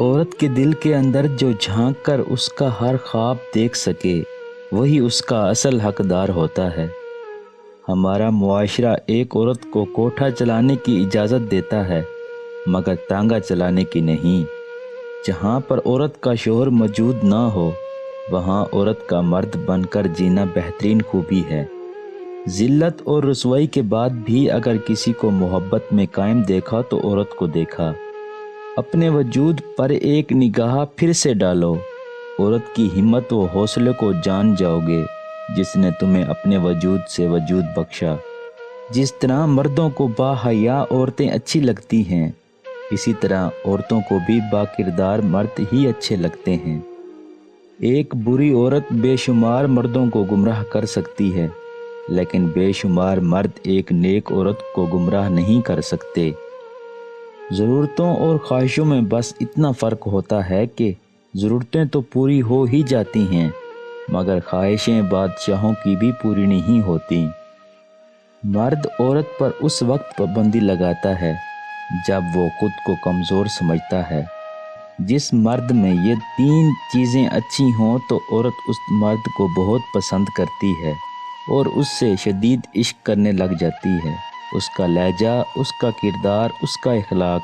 عورت کے دل کے اندر جو جھانک کر اس کا ہر خواب دیکھ سکے وہی اس کا اصل حقدار ہوتا ہے۔ ہمارا معاشرہ ایک عورت کو کوٹھا چلانے کی اجازت دیتا ہے مگر تانگا چلانے کی نہیں۔ جہاں پر عورت کا شوہر موجود نہ ہو وہاں عورت کا مرد بن کر جینا بہترین خوبی ہے۔ ذلت اور رسوائی کے بعد بھی اگر کسی کو محبت میں قائم دیکھا تو عورت کو دیکھا۔ اپنے وجود پر ایک نگاہ پھر سے ڈالو، عورت کی ہمت و حوصلے کو جان جاؤ گے جس نے تمہیں اپنے وجود سے وجود بخشا۔ جس طرح مردوں کو با حیا عورتیں اچھی لگتی ہیں اسی طرح عورتوں کو بھی با کردار مرد ہی اچھے لگتے ہیں۔ ایک بری عورت بے شمار مردوں کو گمراہ کر سکتی ہے لیکن بے شمار مرد ایک نیک عورت کو گمراہ نہیں کر سکتے۔ ضرورتوں اور خواہشوں میں بس اتنا فرق ہوتا ہے کہ ضرورتیں تو پوری ہو ہی جاتی ہیں مگر خواہشیں بادشاہوں کی بھی پوری نہیں ہوتی۔ مرد عورت پر اس وقت پابندی لگاتا ہے جب وہ خود کو کمزور سمجھتا ہے۔ جس مرد میں یہ تین چیزیں اچھی ہوں تو عورت اس مرد کو بہت پسند کرتی ہے اور اس سے شدید عشق کرنے لگ جاتی ہے۔ اس کا لہجہ، اس کا کردار، اس کا اخلاق